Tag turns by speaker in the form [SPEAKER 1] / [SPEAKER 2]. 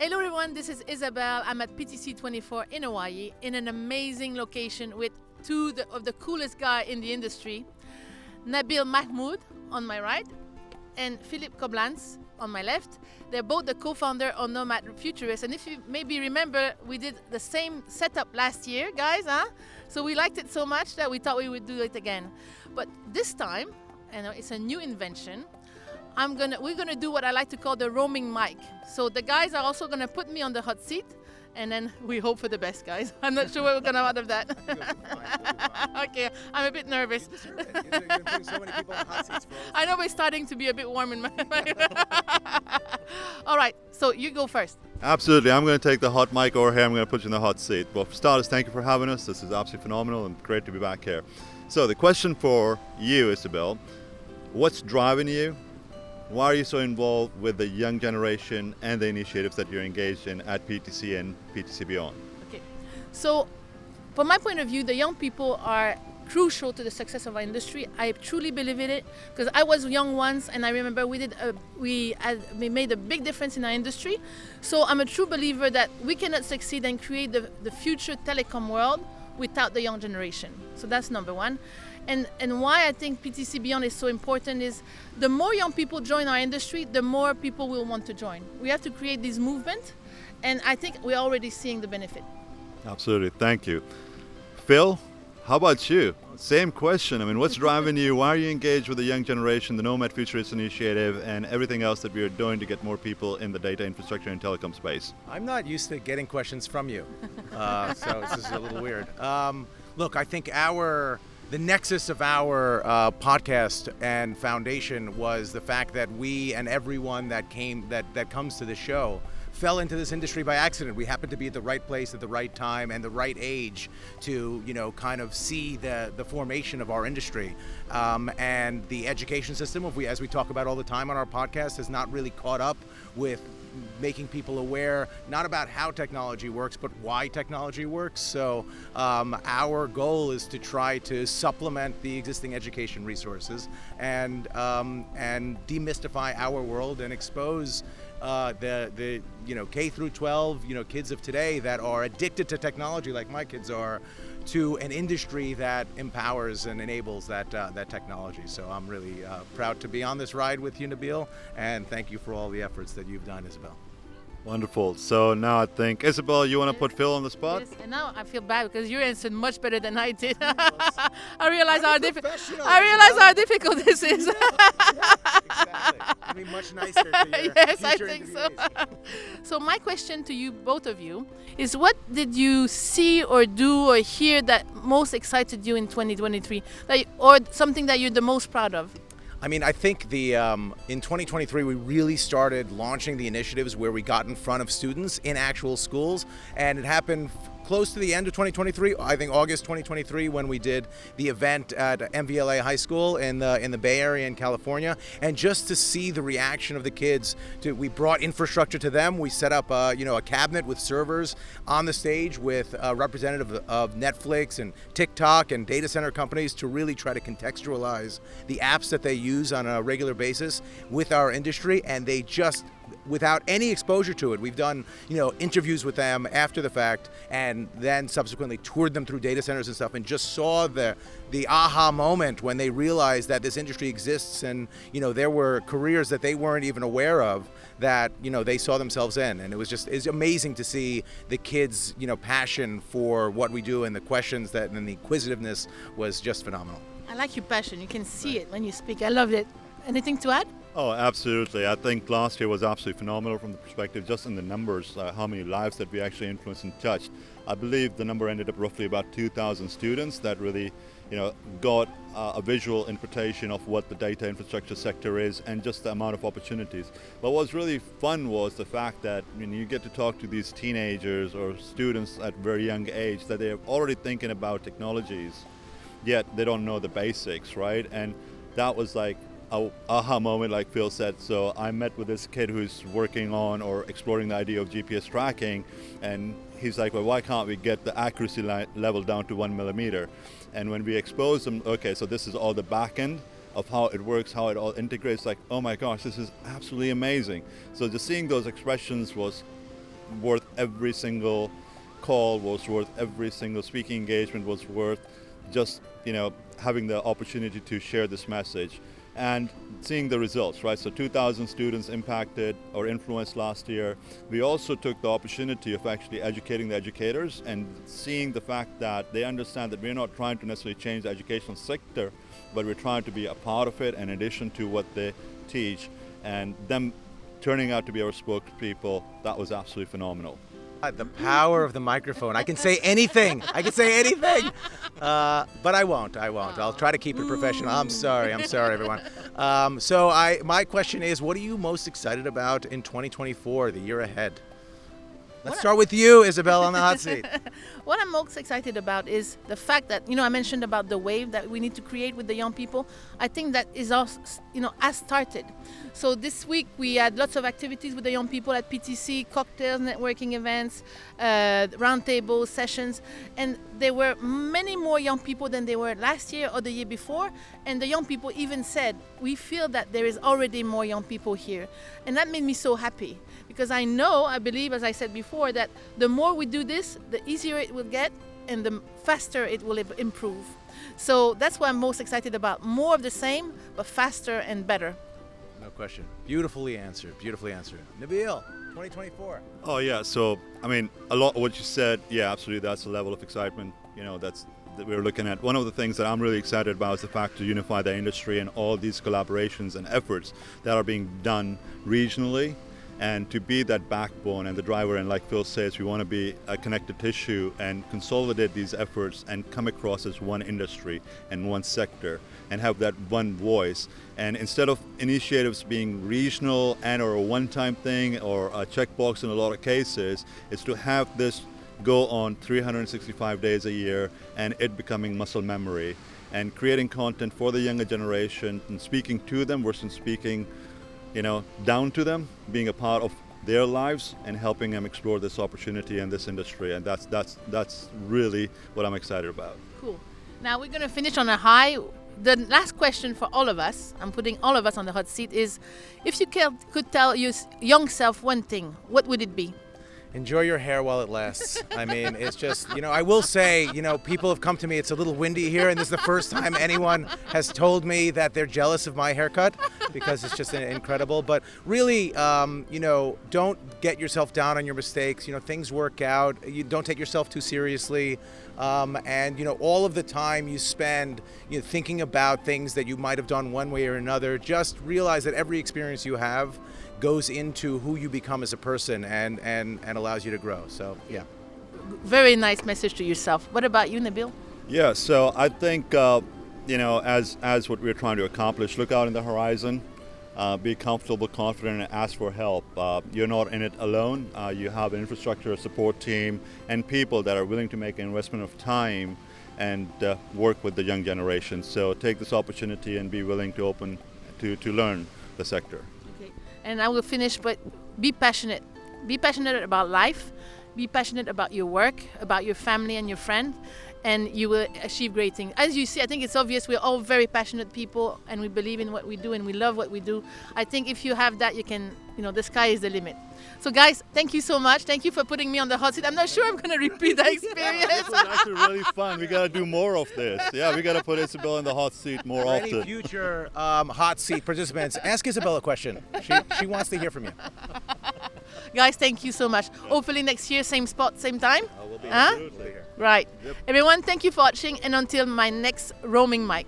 [SPEAKER 1] Hello everyone, this is Isabelle. I'm at PTC 24 in Hawaii in an amazing location with two of the coolest guys in the industry. Nabeel Mahmood on my right and Phillip Koblence on my left. They're both the co-founder of Nomad Futurist, and if you maybe remember, we did the same setup last year, guys, huh? So we liked it so much that we thought we would do it again. But this time, and it's a new invention, we're gonna do what I like to call the roaming mic. So the guys are also gonna put me on the hot seat, and then we hope for the best, guys. I'm not sure what we're gonna out of that. Okay, I'm a bit nervous.
[SPEAKER 2] You deserve it. You're putting so many people on hot seats for all this.
[SPEAKER 1] I know we're starting to be a bit warm in my. All right, so you go first.
[SPEAKER 3] Absolutely, I'm going to take the hot mic over here. I'm going to put you in the hot seat. Well, for starters, thank you for having us. This is absolutely phenomenal and great to be back here. So the question for you, Isabelle, what's driving you? Why are you so involved with the young generation and the initiatives that you're engaged in at PTC and PTC Beyond?
[SPEAKER 1] Okay, so from my point of view, the young people are crucial to the success of our industry. I truly believe in it because I was young once, and I remember we made a big difference in our industry. So I'm a true believer that we cannot succeed and create the future telecom world without the young generation. So that's number one. And why I think PTC Beyond is so important is the more young people join our industry, the more people will want to join. We have to create this movement, and I think we're already seeing the benefit.
[SPEAKER 3] Absolutely, thank you. Phil, how about you? Same question. I mean, what's driving you? Why are you engaged with the young generation, the Nomad Futurist initiative, and everything else that we are doing to get more people in the data infrastructure and telecom space?
[SPEAKER 2] I'm not used to getting questions from you, so this is a little weird. Look, I think the nexus of our podcast and foundation was the fact that we and everyone that comes to the show fell into this industry by accident. We happened to be at the right place at the right time and the right age to, kind of see the formation of our industry. And the education system, as we talk about all the time on our podcast, has not really caught up with making people aware, not about how technology works, but why technology works. So our goal is to try to supplement the existing education resources and demystify our world and expose the K through 12 kids of today that are addicted to technology like my kids are, to an industry that empowers and enables that technology. So I'm really proud to be on this ride with you, Nabeel, and thank you for all the efforts that you've done, Isabelle.
[SPEAKER 3] Wonderful. So now I think, Isabelle, you want to put Phil on the spot?
[SPEAKER 1] Yes, and now I feel bad because you answered much better than I did. I realize how difficult this is.
[SPEAKER 2] Exactly. It'll be much nicer to your
[SPEAKER 1] Yes, I
[SPEAKER 2] future
[SPEAKER 1] think so.
[SPEAKER 2] interviewees.
[SPEAKER 1] So my question to you, both of you, is what did you see or do or hear that most excited you in 2023, or something that you're the most proud of?
[SPEAKER 2] I mean, I think in 2023, we really started launching the initiatives where we got in front of students in actual schools, and it happened close to the end of 2023, I think August 2023, when we did the event at MVLA High School in the Bay Area in California, and just to see the reaction of the kids, we brought infrastructure to them. We set up a cabinet with servers on the stage with a representative of Netflix and TikTok and data center companies to really try to contextualize the apps that they use on a regular basis with our industry, and they just, without any exposure to it, we've done interviews with them after the fact, and then subsequently toured them through data centers and stuff, and just saw the aha moment when they realized that this industry exists, and there were careers that they weren't even aware of that they saw themselves in. And it's amazing to see the kids passion for what we do, and the questions and the inquisitiveness was just phenomenal.
[SPEAKER 1] I like your passion. You can see it when you speak. I loved it. Anything to add?
[SPEAKER 3] Oh, absolutely. I think last year was absolutely phenomenal from the perspective, just in the numbers, how many lives that we actually influenced and touched. I believe the number ended up roughly about 2,000 students that really, got a visual interpretation of what the data infrastructure sector is and just the amount of opportunities. But what was really fun was the fact that when you get to talk to these teenagers or students at very young age, that they're already thinking about technologies, yet they don't know the basics, right? And that was like a aha moment, like Phil said. So I met with this kid who's working on or exploring the idea of GPS tracking, and he's like, well, why can't we get the accuracy level down to 1 millimeter? And when we exposed them, okay, so this is all the back end of how it works, how it all integrates, like, oh my gosh, this is absolutely amazing. So just seeing those expressions was worth every single call, was worth every single speaking engagement, was worth just, having the opportunity to share this message and seeing the results, right? So 2,000 students impacted or influenced last year. We also took the opportunity of actually educating the educators and seeing the fact that they understand that we're not trying to necessarily change the educational sector, but we're trying to be a part of it in addition to what they teach, and them turning out to be our spokespeople. That was absolutely phenomenal.
[SPEAKER 2] The power of the microphone. I can say anything. But I won't. I'll try to keep it professional. I'm sorry, everyone. My question is, what are you most excited about in 2024, the year ahead? Let's start with you, Isabelle, on the hot seat.
[SPEAKER 1] What I'm most excited about is the fact that, I mentioned about the wave that we need to create with the young people. I think that is also, has started. So this week we had lots of activities with the young people at PTC, cocktails, networking events, roundtable sessions, and there were many more young people than there were last year or the year before. And the young people even said, we feel that there is already more young people here. And that made me so happy, because I believe, as I said before, that the more we do this, the easier it will get and the faster it will improve. So that's what I'm most excited about. More of the same, but faster and better.
[SPEAKER 2] No question. Beautifully answered. Nabeel, 2024.
[SPEAKER 3] Oh yeah, so a lot of what you said, yeah, absolutely, that's the level of excitement, that we're looking at. One of the things that I'm really excited about is the fact to unify the industry and all these collaborations and efforts that are being done regionally, and to be that backbone and the driver. And like Phil says, we want to be a connected tissue and consolidate these efforts and come across as one industry and one sector and have that one voice. And instead of initiatives being regional and or a one-time thing or a checkbox in a lot of cases, is to have this go on 365 days a year and it becoming muscle memory and creating content for the younger generation and speaking to them versus speaking down to them, being a part of their lives and helping them explore this opportunity and this industry. And that's really what I'm excited about.
[SPEAKER 1] Cool. Now we're going to finish on a high. The last question for all of us, I'm putting all of us on the hot seat, is if you could tell your young self one thing, what would it be?
[SPEAKER 2] Enjoy your hair while it lasts. It's just, I will say, people have come to me, it's a little windy here, and this is the first time anyone has told me that they're jealous of my haircut, because it's just incredible. But really, don't get yourself down on your mistakes. Things work out. You don't take yourself too seriously. And all of the time you spend thinking about things that you might have done one way or another, just realize that every experience you have goes into who you become as a person and allows you to grow. So yeah.
[SPEAKER 1] Very nice message to yourself. What about you, Nabeel?
[SPEAKER 3] Yeah, so I think as what we're trying to accomplish, look out in the horizon, be comfortable, confident, and ask for help. You're not in it alone. You have an infrastructure, a support team, and people that are willing to make an investment of time and work with the young generation. So take this opportunity and be willing to open to learn the sector.
[SPEAKER 1] Okay. And I will finish, but be passionate. Be passionate about life. Be passionate about your work, about your family and your friend, and you will achieve great things. As you see, I think it's obvious we're all very passionate people and we believe in what we do and we love what we do. I think if you have that, you can, the sky is the limit. So guys, thank you so much. Thank you for putting me on the hot seat. I'm not sure I'm going to repeat that experience.
[SPEAKER 3] This was actually really fun. We got to do more of this. Yeah, we got to put Isabelle in the hot seat more often.
[SPEAKER 2] For any future hot seat participants, ask Isabelle a question. She wants to hear from you.
[SPEAKER 1] Guys, thank you so much. Hopefully next year, same spot, same time.
[SPEAKER 2] We'll be
[SPEAKER 1] huh?
[SPEAKER 2] here.
[SPEAKER 1] Right.
[SPEAKER 3] Yep.
[SPEAKER 1] Everyone, thank you for watching, and until my next roaming mic.